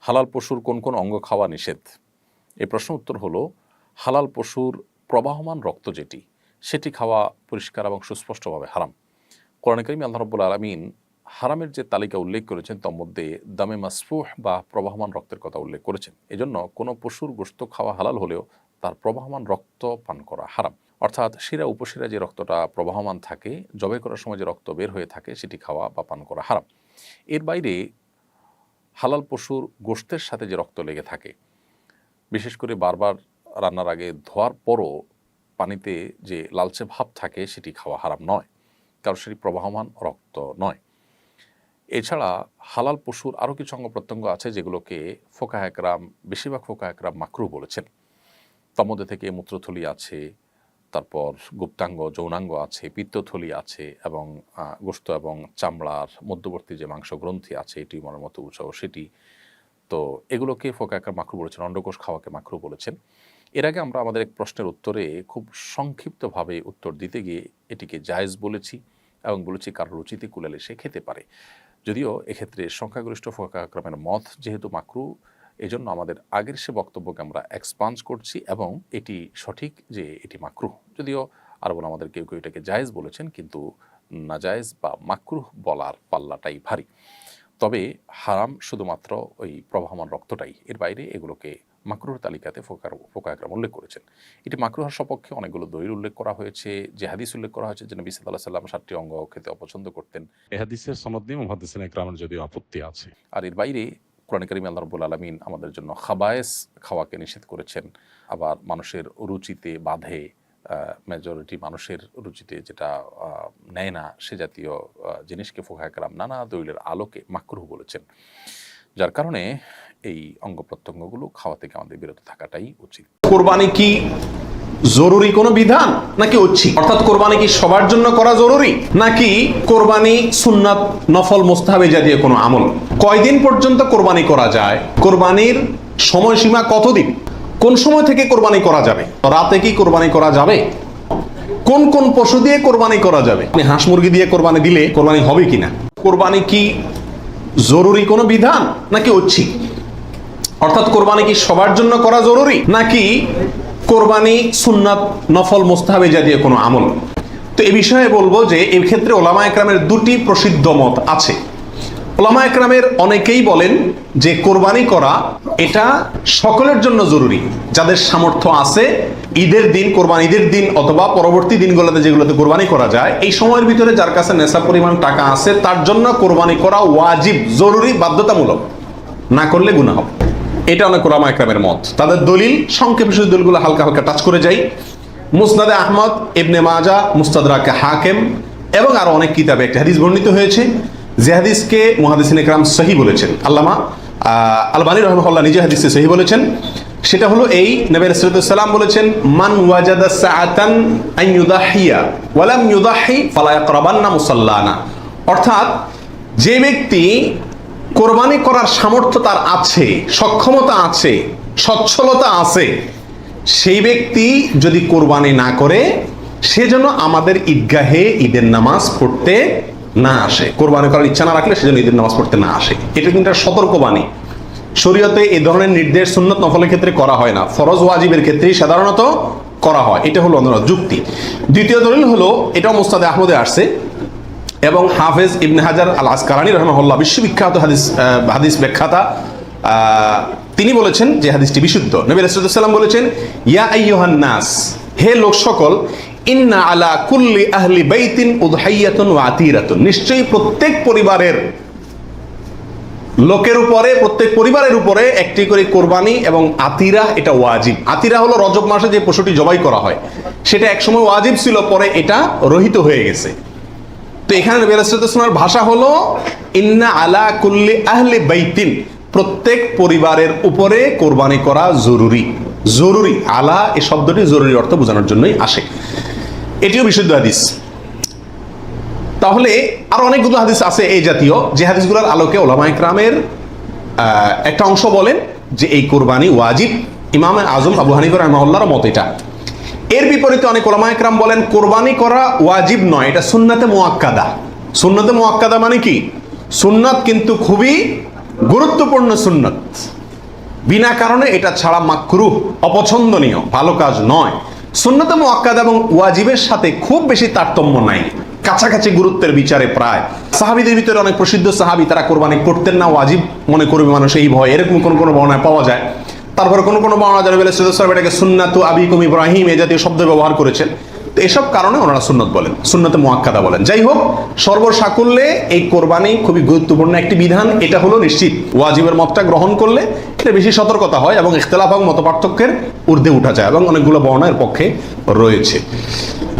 হালাল পশুর কোন কোন অঙ্গ খাওয়া নিষেধ? এই প্রশ্ন উত্তর হলো, হালাল পশুর প্রবাহমান রক্ত যেটি, সেটি খাওয়া পরিষ্কার এবং সুস্পষ্টভাবে হারাম। কোরআনে কারিমে আল্লাহ রাব্বুল আলামিন হারামের যে তালিকা উল্লেখ করেছেন তার মধ্যে দামে মাসফুহ বা প্রবাহমান রক্তের কথা উল্লেখ করেছেন। এজন্য কোনো পশুর গোশত খাওয়া হালাল হলেও তার প্রবাহমান রক্ত পান করা হারাম। অর্থাৎ শিরা উপশিরা যে রক্তটা প্রবাহমান থাকে, জবাই করার সময় যে রক্ত বের হয়ে থাকে, সেটি খাওয়া বা পান করা হারাম। এর বাইরে হালাল পশুর গোশতের সাথে যে রক্ত লেগে থাকে, বিশেষ করে বারবার রান্নার আগে ধোয়ার পরও পানিতে যে লালচে ভাব থাকে, সেটি খাওয়া হারাম নয়, কারণ সেটি প্রবাহমান রক্ত নয়। এছাড়া হালাল পশুর আরও কিছু অঙ্গ প্রত্যঙ্গ আছে যেগুলোকে ফোকাহ একরাম, বেশিরভাগ ফোকাহ একরাম মাকরুহ বলেছেন। তার মধ্যে থেকে মূত্রথলি আছে, তারপর গুপ্তাঙ্গ যৌনাঙ্গ আছে, পিত্তথলি আছে, এবং গোশত এবং চামড়ার মধ্যবর্তী যে মাংস গ্রন্থি আছে, টিউমারের মতো উঁচু সেটি, তো এগুলোকে ফোকাহ একরাম মাকরুহ বলেছেন। অন্ডকোষ খাওয়াকে মাকরুহ বলেছেন। এর আগে আমরা আমাদের এক প্রশ্নের উত্তরে খুব সংক্ষিপ্তভাবে উত্তর দিতে গিয়ে এটিকে জায়েজ বলেছি এবং বলেছি কারোর রুচিতে কুলালে সে খেতে পারে। যদিও এক্ষেত্রে সংখ্যাগরিষ্ঠ ফোকাহ একরামের মত যেহেতু মাকরুহ, এজন্য আমাদের আগের সে বক্তব্যকে আমরা এক্সপান্স করছি এবং এটি সঠিক যে এটি মাকরুহ। যদিও আর বলে আমাদের কেউ কেউ এটাকে জায়েজ বলেছেন, কিন্তু নাজায়েজ বা মাকরুহ বলার পাল্লাটাই ভারী। তবে হারাম শুধুমাত্র ওই প্রবাহমান রক্তটাই, এর বাইরে এগুলোকে মাকরুহ তালিকাতে ফোকাহ একরাম উল্লেখ করেছেন। এটি মাকরুহের সপক্ষে অনেকগুলো দলিল উল্লেখ করা হয়েছে, যে হাদিস উল্লেখ করা হয়েছে যে নবী সাল্লাল্লাহু আলাইহি ওয়াসাল্লাম 7টি অঙ্গ খেতে অপছন্দ করতেন। এই হাদিসের সনদ নিয়ে মুহাদ্দিসিন একরামের যদিও আপত্তি আছে। আর এর বাইরে কোরআনে কারিমে আল্লাহ রাব্বুল আলামিন আমাদের জন্য খাবায়েস খাওয়াকে নিষেধ করেছেন। আবার মানুষের রুচিতে বাধে, মেজরিটি মানুষের রুচিতে যেটা নেয় না, সে জাতীয় জিনিসকে ফোকাহ একরাম নানা দলিলের আলোকে মাকরুহ বলেছেন। যার কারণে এই অঙ্গ প্রত্যঙ্গগুলো খাওয়া থেকে আমাদের বিরত থাকাটাই উচিত। কোরবানি কি জরুরি কোনো বিধান নাকি ঐচ্ছিক? অর্থাৎ কোরবানি কি সবার জন্য করা জরুরি নাকি কোরবানি সুন্নাত, নফল, মুস্তাহাব জাতীয় কোনো আমল? কয়দিন পর্যন্ত কোরবানি করা যায়? কোরবানির সময়সীমা কতদিন? কোন সময় থেকে কোরবানি করা যাবে? রাতে কি কোরবানি করা যাবে? কোন কোন পশু দিয়ে কোরবানি করা যাবে? আপনি হাঁস মুরগি দিয়ে কোরবানি দিলে কোরবানি হবে কিনা? কোরবানি কি জরুরি কোনো বিধান নাকি ঐচ্ছিক? অর্থাৎ কোরবানি কি সবার জন্য করা জরুরি নাকি কোরবানি সুন্নাত, নফল, মুস্তাহাব জাতীয় কোনো আমল? তো এই বিষয়ে বলবো যে এই ক্ষেত্রে ওলামা একরামের দুটি প্রসিদ্ধ মত আছে। ওলামা একরামের অনেকেই বলেন যে কোরবানি করা এটা সকলের জন্য জরুরি, যাদের সামর্থ্য আছে ঈদের দিন, কোরবানি ঈদের দিন অথবা পরবর্তী দিনগুলোতে যেগুলোতে কোরবানি করা যায়, এই সময়ের ভিতরে যার কাছে নেশা পরিমাণ টাকা আছে তার জন্য কোরবানি করা ওয়াজিব, জরুরি, বাধ্যতামূলক, না করলে গুনাহ হবে। এটা অনেক ওলামা একরামের মত। তাদের দলিল সংক্ষেপে শুধু দলিলগুলো হালকা হালকা টাচ করে যাই। মুসনাদে আহমদ, ইবনে মাজা, মুস্তাদরাকে হাকিম এবং আরো অনেক কিতাবে একটা হাদিস বর্ণিত হয়েছে, যে হাদিসকে মুহাদ্দিসিন একরাম সহিহ বলেছেন। আল্লামা আলবানী রাহিমাহুল্লাহ নিজে হাদিসে সহিহ বলেছেন। সেটা হলো এই, নবী সাল্লাল্লাহু আলাইহি ওয়াসাল্লাম বলেছেন, মান ওয়াজাদা সাআতান আন ইউদাহিয়া ওয়া লাম ইউদাহি ফালা ইয়াকরাবান্না মুসাল্লানা। অর্থাৎ যে ব্যক্তি কোরবানি করার সামর্থ্য তার আছে, সক্ষমতা আছে, সচ্ছলতা আছে, সেই ব্যক্তি যদি কোরবানি না করে, সে যেন আমাদের ঈদগাহে ঈদের নামাজ পড়তে না আসে। কোরবানি করার ইচ্ছা না রাখলে সেজন্য ঈদের নামাজ পড়তে না আসে। এটা কিন্তু সতর্কবাণী। শরীয়তে এই ধরনের নির্দেশ সুন্নত, নফলের ক্ষেত্রে করা হয় না, ফরজ ওয়াজিবের ক্ষেত্রেই সাধারণত করা হয়। এটা হলো অন্যান্য যুক্তি। দ্বিতীয় দলিল হলো, এটাও মুস্তাদে আহমদে আসছে এবং হাফেজ ইবনে হাজার আল আসকালানী রাহিমাহুল্লাহ, বিশ্ববিখ্যাত হাদিস ব্যাখ্যাতা, তিনি বলেছেন যে হাদিসটি বিশুদ্ধ। নবী সাল্লাল্লাহু আলাইহি ওয়াসাল্লাম বলেছেন, ইয়া আইয়ুহান নাস, হে লোক সকল, ইন্না আলা কুল্লি আহলি বাইতিন উদহাইয়াতুন ওয়া আতিরাতুন, নিশ্চয়ই প্রত্যেক পরিবারের লোকের উপরে, প্রত্যেক পরিবারের উপরে একটি করে কোরবানি এবং আতিরা, এটা ওয়াজিব। আতিরা হলো রজব মাসে যে পশুটি জবাই করা হয়, সেটা একসময় ওয়াজিব ছিল, পরে এটা রহিত হয়ে গেছে। তো এখানে নবী সাল্লাল্লাহু আলাইহি ওয়াসাল্লামের ভাষা হলো ইন্না আলা কুল্লি আহলি বাইতিন, প্রত্যেক পরিবারের উপরে কোরবানি করা জরুরি। জরুরি, আলা এই শব্দটি জরুরি অর্থ বোঝানোর জন্যই আসে। এটিও বিশুদ্ধ হাদিস। তাহলে আরো অনেকগুলো হাদিস আছে এই জাতীয়, যে হাদিসগুলোর আলোকে ওলামা ইকরামের একটা অংশ বলেন যে এই কোরবানি ওয়াজিব। ইমাম আজম আবু হানিফা রাহিমাহুল্লাহর মত এটা। এর বিপরীতে অনেক ওলামা ইকরাম বলেন কোরবানি করা ওয়াজিব নয়, এটা সুন্নাতে মুআক্কাদা। সুন্নাতে মুআক্কাদা মানে কি? সুন্নাত কিন্তু খুবই গুরুত্বপূর্ণ সুন্নাত। বিনা কারণে এটা ছাড়া মাকরুহ, অপছন্দনীয়, ভালো কাজ নয়। সুন্নতে মুআক্কাদা এবং ওয়াজিবের সাথে খুব বেশি তারতম্য নাই, কাছাকাছি গুরুত্বের বিচারে প্রায়। সাহাবীদের ভিতরে অনেক প্রসিদ্ধ সাহাবী তারা কোরবানি করতেন না, ওয়াজিব মনে করবে মানুষ এই ভয়, এরকম কোন কোন বর্ণনায় পাওয়া যায়। তারপরে কোন কোন বর্ণনা যারা বলে এটাকে সুন্নাতু আবিকুম ইব্রাহিম এই জাতীয় শব্দ ব্যবহার করেছেন। তো এসব কারণে ওনারা সুন্নত বলেন, সুন্নতে মুআক্কাদা বলেন। যাই হোক, সর্বসাকুল্যে এই কোরবানি খুবই গুরুত্বপূর্ণ একটি বিধান, এটা হলো নিশ্চিত। ওয়াজিবের মতটা গ্রহণ করলে এটা বেশি সতর্কতা হয় এবং ইখতিলাফ এবং মতপার্থক্যের ঊর্ধ্বে উঠা যায়, এবং অনেকগুলো বর্ণনার পক্ষে রয়েছে।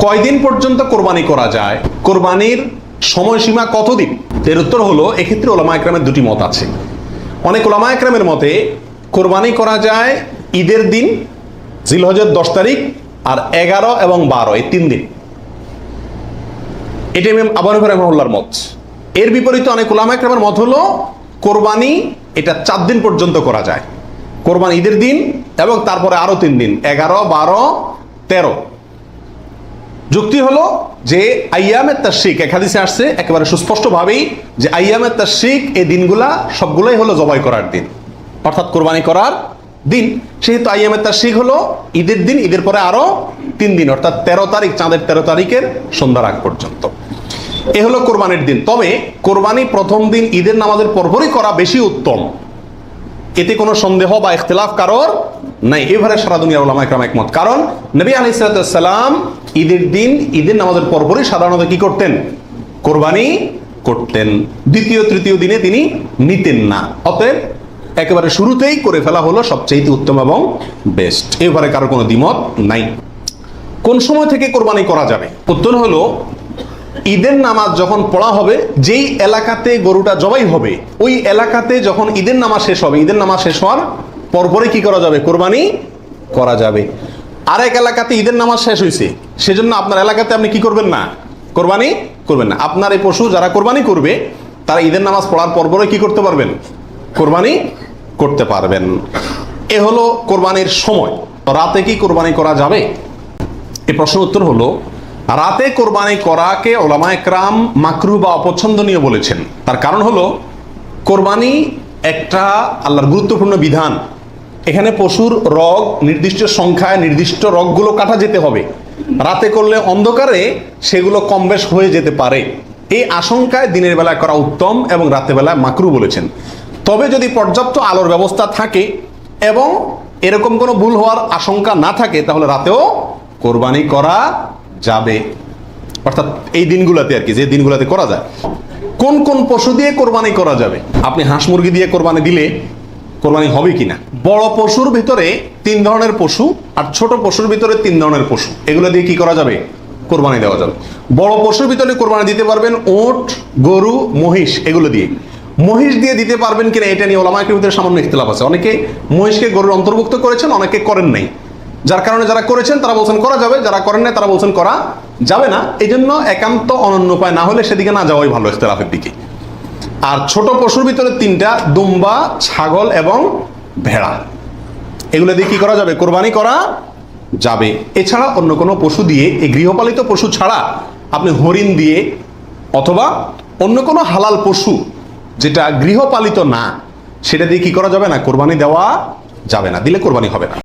কয়দিন পর্যন্ত কোরবানি করা যায়, কোরবানির সময়সীমা কতদিন? এর উত্তর হলো, এক্ষেত্রে ওলামা একরামের দুটি মত আছে। অনেক ওলামা একরামের মতে কোরবানি করা যায় ঈদের দিন, জিলহজের 10 তারিখ, আর 11 এবং 12 এই 3 দিন। এটা ইমাম আবু হানিফা রাহিমাহুল্লাহর মত। এর বিপরীতে অনেক উলামা ইকরামের মত হলো কোরবানি এটা 4 দিন পর্যন্ত করা যায়। কোরবানি ঈদের দিন এবং তারপরে আরো 3 দিন, 11, 12, 13। যুক্তি হলো যে আইয়ামে তাশরিক, এক হাদিসে আসছে একেবারে সুস্পষ্টভাবেই যে আইয়ামে তাশরিক এই দিনগুলা সবগুলোই হলো জবাই করার দিন, অর্থাৎ কোরবানি করার দিন। সেহেতু আইয়ামে তাশরিক হলো ঈদের দিন, ঈদের পরে আরো 3 দিন, অর্থাৎ 13 তারিখ, চাঁদের 13 তারিখের সন্ধ্যার আগ পর্যন্ত। এ হলো কোরবানির দিন। তবে কোরবানি প্রথম দিন ঈদের নামাজের পরপরই করা বেশি উত্তম, এতে কোনো সন্দেহ বা ইখতিলাফ কারোর নাই। এবারে সারা দুনিয়ার উলামা ইকরাম একমত। কারণ নবী আলাইহিস সালাম ঈদের দিন ঈদের নামাজের পরপরই সাধারণত কি করতেন? কোরবানি করতেন। দ্বিতীয় তৃতীয় দিনে তিনি নিতেন না। অতএব একেবারে শুরুতেই করে ফেলা হলো সবচেয়ে উত্তম এবং বেস্ট। এবারে কারো কোনো দ্বিমত নাই। কোন সময় থেকে কোরবানি করা যাবে? উত্তর হলো, ঈদের নামাজ যখন পড়া হবে, যেই এলাকাতে গরুটা জবাই হবে ওই এলাকাতে যখন ঈদের নামাজ শেষ হবে, ঈদের নামাজ শেষ হওয়ার পরপরে কি করা যাবে? কোরবানি করা যাবে। আরেক এলাকাতে ঈদের নামাজ শেষ হয়েছে, সেজন্য আপনার এলাকাতে আপনি কি করবেন না? কোরবানি করবেন না। আপনার এই পশু যারা কোরবানি করবে তারা ঈদের নামাজ পড়ার পরপরে কি করতে পারবেন? কোরবানি করতে পারবেন। এ হলো কোরবানির সময়। রাতে কি কোরবানি করা যাবে? এই প্রশ্নের উত্তর হলো, রাতে কোরবানি করাকে ওলামা একরাম মাকরুহ বা অপছন্দনীয় বলেছেন। তার কারণ হলো, কোরবানি একটা আল্লাহর গুরুত্বপূর্ণ বিধান। এখানে পশুর রগ নির্দিষ্ট সংখ্যায়, নির্দিষ্ট রগগুলো কাটা যেতে হবে। রাতে করলে অন্ধকারে সেগুলো কম বেশ হয়ে যেতে পারে, এই আশঙ্কায় দিনের বেলায় করা উত্তম এবং রাতের বেলায় মাকরুহ বলেছেন। তবে যদি পর্যাপ্ত আলোর ব্যবস্থা থাকে এবং এরকম কোনো ভুল হওয়ার আশঙ্কা না থাকে, তাহলে রাতেও কোরবানি করা যাবে। অর্থাৎ এই দিনগুলোতে আর কি, যে দিনগুলোতে করা যায়। কোন কোন পশু দিয়ে কোরবানি করা যাবে? আপনি হাঁস মুরগি দিয়ে কোরবানি দিলে কোরবানি হবে কিনা? বড় পশুর ভিতরে 3 ধরনের পশু আর ছোট পশুর ভিতরে 3 ধরনের পশু, এগুলো দিয়ে কি করা যাবে? কোরবানি দেওয়া যাবে। বড় পশুর ভিতরে কোরবানি দিতে পারবেন উট, গরু, মহিষ, এগুলো দিয়ে। মহিষ দিয়ে দিতে পারবেন কিনা এটা নিয়ে ওলামা একরামের ভিতরে সামান্য ইখতিলাফ আছে। অনেকে মহিষকে গরুর অন্তর্ভুক্ত করেছেন, অনেকে করেন নাই। যার কারণে যারা করেছেন তারা বলছেন করা যাবে, যারা করেন নাই তারা বলছেন করা যাবে না। এই জন্য একান্ত অনন্য উপায় না হলে সেদিকে না যাওয়াই ভালো, ইখতিলাফের দিকে। আর ছোট পশুর ভিতরে 3টা, দুম্বা, ছাগল এবং ভেড়া, এগুলো দিয়ে কি করা যাবে? কোরবানি করা যাবে। এছাড়া অন্য কোনো পশু দিয়ে, এই গৃহপালিত পশু ছাড়া আপনি হরিণ দিয়ে অথবা অন্য কোনো হালাল পশু যেটা গৃহপালিত না, সেটা দিয়ে কি করা যাবে না? কোরবানি দেওয়া যাবে না, দিলে কোরবানি হবে না।